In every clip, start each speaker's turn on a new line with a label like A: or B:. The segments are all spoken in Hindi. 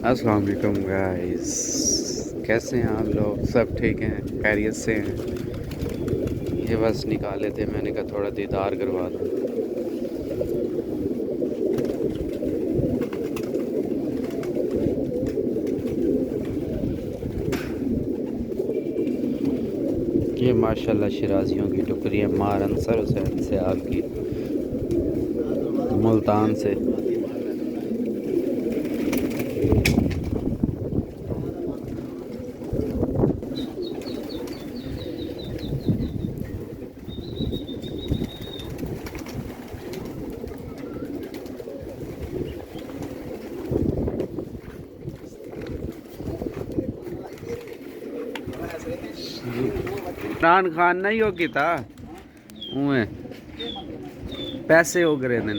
A: अस्सलाम वालेकुम गाइस, कैसे हैं आप लोग? सब ठीक हैं, खैरियत से हैं? ये बस निकाले थे, मैंने कहा थोड़ा दीदार करवा दूँ। ये माशाल्लाह शिराजियों की टुकरी है, मार अंसर हुसैन सियाल की, मुल्तान से। इमरान खान नहीं हो था उमें पैसे हो गए दिन।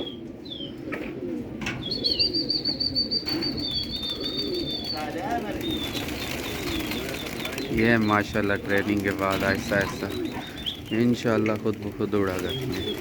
A: ये माशाल्लाह ट्रेनिंग के बाद आहिस्ता आहिस्ता इंशाल्लाह खुद ब खुद उड़ा करते हैं।